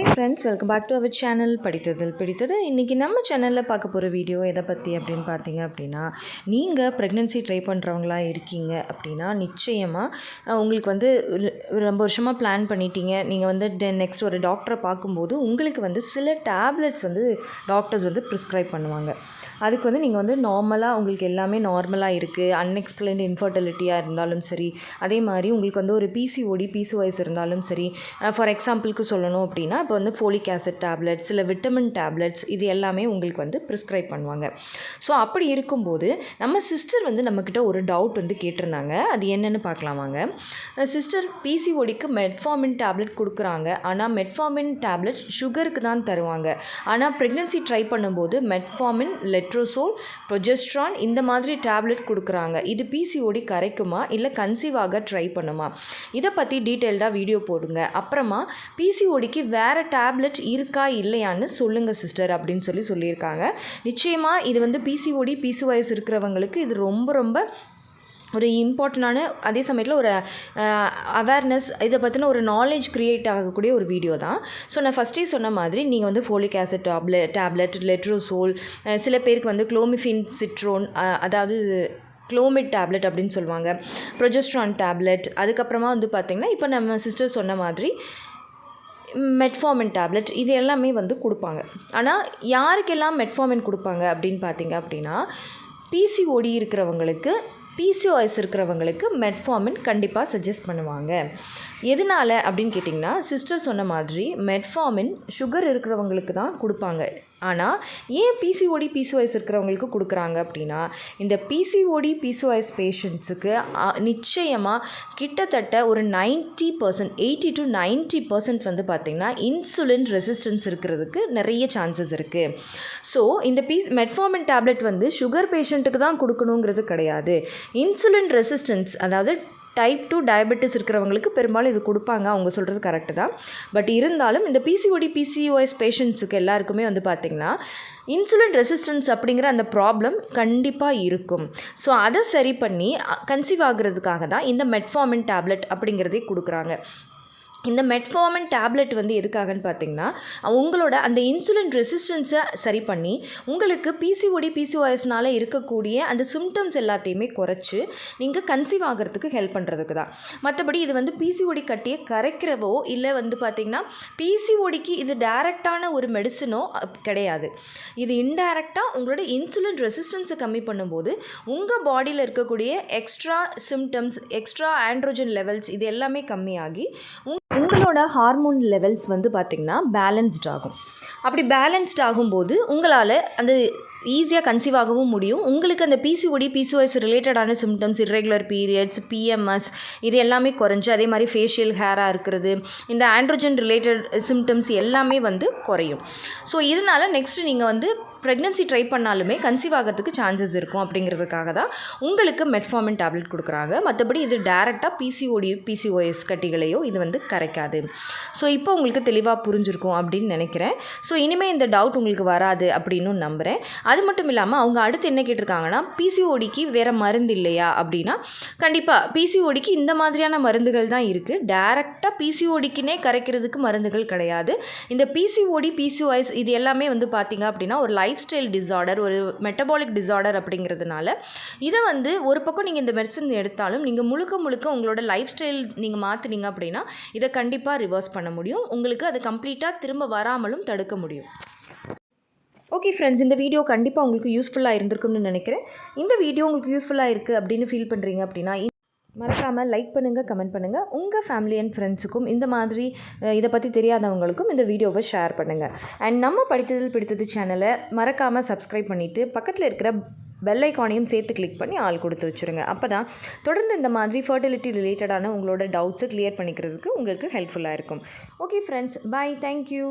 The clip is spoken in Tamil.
Hi friends, welcome back to our channel படித்ததில் பிடித்தது. இன்றைக்கி நம்ம சேனலில் பார்க்க போகிற வீடியோ எதை பற்றி அப்படின்னு பார்த்தீங்க அப்படின்னா, நீங்கள் ப்ரெக்னென்சி ட்ரை பண்ணுறவங்களா இருக்கீங்க அப்படின்னா நிச்சயமாக உங்களுக்கு வந்து ரொம்ப வருஷமாக பிளான் பண்ணிட்டீங்க. நீங்கள் வந்து நெக்ஸ்ட் ஒரு டாக்டரை பார்க்கும்போது உங்களுக்கு வந்து சில டேப்லெட்ஸ் வந்து டாக்டர்ஸ் வந்து ப்ரிஸ்கிரைப் பண்ணுவாங்க. அதுக்கு வந்து நீங்கள் வந்து நார்மலாக உங்களுக்கு எல்லாமே நார்மலாக இருக்குது, அன்எக்ஸ்பிளைன்டு இன்ஃபர்டிலிட்டியாக இருந்தாலும் சரி, அதே மாதிரி உங்களுக்கு வந்து ஒரு பிசிஓடி பிசிஓஎஸ் இருந்தாலும் சரி, ஃபார் எக்ஸாம்பிளுக்கு சொல்லணும் அப்படின்னா இப்போ வந்து ஃபோலிக் ஆசிட் டேப்லெட்ஸ், இல்லை விட்டமின் டேப்லெட்ஸ் இது எல்லாமே உங்களுக்கு வந்து ப்ரிஸ்கிரைப் பண்ணுவாங்க. ஸோ அப்படி இருக்கும்போது நம்ம சிஸ்டர் வந்து நம்மக்கிட்ட ஒரு டவுட் வந்து கேட்டிருந்தாங்க. அது என்னென்னு பார்க்கலாமாங்க. சிஸ்டர், பிசிஓடிக்கு மெட்ஃபார்மின் டேப்லெட் கொடுக்குறாங்க, ஆனால் மெட்ஃபார்மின் டேப்லெட் சுகருக்கு தான் தருவாங்க. ஆனால் ப்ரெக்னென்சி ட்ரை பண்ணும்போது மெட்ஃபார்மின், லெட்ரோசோல், ப்ரொஜெஸ்ட்ரான் இந்த மாதிரி டேப்லெட் கொடுக்குறாங்க. இது பிசிஓடி கரைக்குமா இல்லை கன்சீவ் ஆக ட்ரை பண்ணுமா? இதை பற்றி டீட்டெயில்டாக வீடியோ போடுங்க. அப்புறமா பிசிஓடிக்கு வேறு டேப்லெட் இருக்கா இல்லையான்னு சொல்லுங்கள் சிஸ்டர் அப்படின்னு சொல்லியிருக்காங்க. நிச்சயமாக இது வந்து பிசிஓடி பிசிஓஎஸ் இருக்கிறவங்களுக்கு இது ரொம்ப ஒரு இம்பார்ட்டண்டான, அதே சமயத்தில் ஒரு அவேர்னஸ், இதை பற்றின ஒரு நாலேஜ் க்ரியேட் ஆகக்கூடிய ஒரு வீடியோ தான். ஸோ நான் ஃபஸ்ட்டே சொன்ன மாதிரி நீங்கள் வந்து ஃபோலிக் ஆசிட் டேப்லெட், லெட்ரோசோல், சில பேருக்கு வந்து குளோமிஃபின் சிட்ரோன், அதாவது குளோமிட் டேப்லெட் அப்படின்னு சொல்லுவாங்க, ப்ரொஜெஸ்ட்ரான் டேப்லெட், அதுக்கப்புறமா வந்து பார்த்திங்கன்னா இப்போ நம்ம சிஸ்டர் சொன்ன மாதிரி மெட்ஃபார்மின் டேப்லெட் இது எல்லாமே வந்து கொடுப்பாங்க. ஆனால் யாருக்கெல்லாம் மெட்ஃபார்மின் கொடுப்பாங்க அப்படின்னு பார்த்தீங்க அப்படின்னா, பிசிஓடி இருக்கிறவங்களுக்கு, பிசிஓஎஸ் இருக்கிறவங்களுக்கு மெட்ஃபார்மின் கண்டிப்பாக சஜஸ்ட் பண்ணுவாங்க. எதனால் அப்படின்னு கேட்டிங்கன்னா, சிஸ்டர் சொன்ன மாதிரி மெட்ஃபார்மின் சுகர் இருக்கிறவங்களுக்கு தான் கொடுப்பாங்க. ஆனால் ஏன் பிசிஓடி பிசிஓஎஸ் இருக்கிறவங்களுக்கு கொடுக்குறாங்க அப்படின்னா, இந்த பிசிஓடி பிசிஓஎஸ் பேஷண்ட்ஸுக்கு நிச்சயமாக கிட்டத்தட்ட ஒரு 90%, 80 to 90% வந்து பார்த்திங்கன்னா இன்சுலின் ரெசிஸ்டன்ஸ் இருக்கிறதுக்கு நிறைய சான்சஸ் இருக்குது. ஸோ இந்த மெட்ஃபார்மின் டேப்லெட் வந்து சுகர் பேஷண்ட்டுக்கு தான் கொடுக்கணுங்கிறது கிடையாது. இன்சுலின் ரெசிஸ்டன்ஸ், அதாவது டைப் 2 டயபெட்டிஸ் இருக்கிறவங்களுக்கு பெரும்பாலும் இது கொடுப்பாங்க. அவங்க சொல்கிறது கரெக்டு தான். பட் இருந்தாலும் இந்த பிசிஓடி பிசிஓஎஸ் பேஷண்ட்ஸுக்கு எல்லாருக்குமே வந்து பார்த்திங்கன்னா இன்சுலின் ரெசிஸ்டன்ஸ் அப்படிங்கிற அந்த ப்ராப்ளம் கண்டிப்பாக இருக்கும். ஸோ அதை சரி பண்ணி கன்சீவ் ஆகிறதுக்காக தான் இந்த மெட்ஃபார்மின் டேப்லெட் அப்படிங்கிறதே கொடுக்குறாங்க. இந்த மெட்ஃபார்மின் டேப்லெட் வந்து எதுக்காகன்னு பார்த்தீங்கன்னா, உங்களோட அந்த இன்சுலின் ரெசிஸ்டன்ஸை சரி பண்ணி உங்களுக்கு பிசிஓடி பிசிஓஎஸ்னால் இருக்கக்கூடிய அந்த சிம்டம்ஸ் எல்லாத்தையுமே குறைச்சி நீங்கள் கன்சீவ் ஆகிறதுக்கு ஹெல்ப் பண்ணுறதுக்கு தான். மற்றபடி இது வந்து பிசிஓடி கட்டியை கரைக்கிறவோ இல்லை வந்து பார்த்திங்கன்னா பிசிஓடிக்கு இது டைரெக்டான ஒரு மெடிசனோ கிடையாது. இது இன்டைரக்டாக உங்களோட இன்சுலின் ரெசிஸ்டன்ஸை கம்மி பண்ணும்போது உங்கள் பாடியில் இருக்கக்கூடிய extra symptoms, extra androgen levels இது எல்லாமே கம்மியாகி உங்களோட ஹார்மோன் லெவல்ஸ் வந்து பார்த்திங்கன்னா பேலன்ஸ்ட் ஆகும். அப்படி பேலன்ஸ்ட் ஆகும்போது உங்களால் அந்த ஈஸியாக கன்சீவ் ஆகவும் முடியும். உங்களுக்கு அந்த பிசிஓடி பிசிஓஎஸ் ரிலேட்டடான சிம்டம்ஸ், இர்ரெகுலர் பீரியட்ஸ், பிஎம்எஸ் இது எல்லாமே குறைஞ்சி, அதே மாதிரி ஃபேஷியல் ஹேராக இருக்கிறது, இந்த ஆண்ட்ரோஜன் ரிலேட்டட் சிம்டம்ஸ் எல்லாமே வந்து குறையும். ஸோ இதனால் நெக்ஸ்ட்டு நீங்கள் வந்து ப்ரெக்னென்சி ட்ரை பண்ணாலுமே கன்சீவ் ஆகிறதுக்கு சான்சஸ் இருக்கும். அப்படிங்கிறதுக்காக தான் உங்களுக்கு மெட்ஃபார்மின் டேப்லெட் கொடுக்குறாங்க. மற்றபடி இது டேரெக்டாக பிசிஓடி பிசிஓஎஸ் கட்டிகளையோ இது வந்து கரைக்காது. ஸோ இப்போ உங்களுக்கு தெளிவாக புரிஞ்சிருக்கும் அப்படின்னு நினைக்கிறேன். ஸோ இனிமேல் இந்த டவுட் உங்களுக்கு வராது அப்படின்னு நம்புகிறேன். அது மட்டும் இல்லாமல் அவங்க அடுத்து என்ன கேட்டிருக்காங்கன்னா, பிசிஓடிக்கு வேறு மருந்து இல்லையா அப்படின்னா, கண்டிப்பாக பிசிஓடிக்கு இந்த மாதிரியான மருந்துகள் தான் இருக்குது. டேரெக்டாக பிசிஓடிக்குனே கரைக்கிறதுக்கு மருந்துகள் கிடையாது. இந்த பிசிஓடி பிசிஓஎஸ் இது எல்லாமே வந்து பார்த்திங்க அப்படின்னா ஒரு லைஃப் ஸ்டைல் டிஸார்டர், ஒரு மெட்டபாலிக் டிஸார்டர் அப்படிங்கிறதுனால இதை வந்து ஒரு பக்கம் நீங்கள் இந்த மெடிசன் எடுத்தாலும் நீங்கள் முழுக்க உங்களோட லைஃப் ஸ்டைல் நீங்கள் மாற்றினீங்க அப்படின்னா இதை கண்டிப்பாக ரிவர்ஸ் பண்ண முடியும். உங்களுக்கு அது கம்ப்ளீட்டாக திரும்ப வராமலும் தடுக்க முடியும். ஓகே ஃப்ரெண்ட்ஸ், இந்த வீடியோ கண்டிப்பாக உங்களுக்கு யூஸ்ஃபுல்லாக இருந்திருக்கும்னு நினைக்கிறேன். இந்த வீடியோ உங்களுக்கு யூஸ்ஃபுல்லாக இருக்குது அப்படின்னு ஃபீல் பண்ணுறீங்க அப்படின்னா மறக்காமல் லைக் பண்ணுங்கள், கமெண்ட் பண்ணுங்கள். உங்கள் ஃபேமிலி அண்ட் ஃப்ரெண்ட்ஸுக்கும் இந்த மாதிரி இதை பற்றி தெரியாதவங்களுக்கும் இந்த வீடியோவை ஷேர் பண்ணுங்கள். அண்ட் நம்ம படித்ததில் பிடித்தது சேனலை மறக்காமல் சப்ஸ்கிரைப் பண்ணிவிட்டு பக்கத்தில் இருக்கிற பெல் ஐக்கானையும் சேர்த்து கிளிக் பண்ணி ஆள் கொடுத்து வச்சுருங்க. அப்போ தான் தொடர்ந்து இந்த மாதிரி ஃபர்டிலிட்டி ரிலேட்டடான உங்களோட டவுட்ஸை கிளியர் பண்ணிக்கிறதுக்கு உங்களுக்கு ஹெல்ப்ஃபுல்லாக இருக்கும். ஓகே ஃப்ரெண்ட்ஸ், பாய், தேங்க்யூ.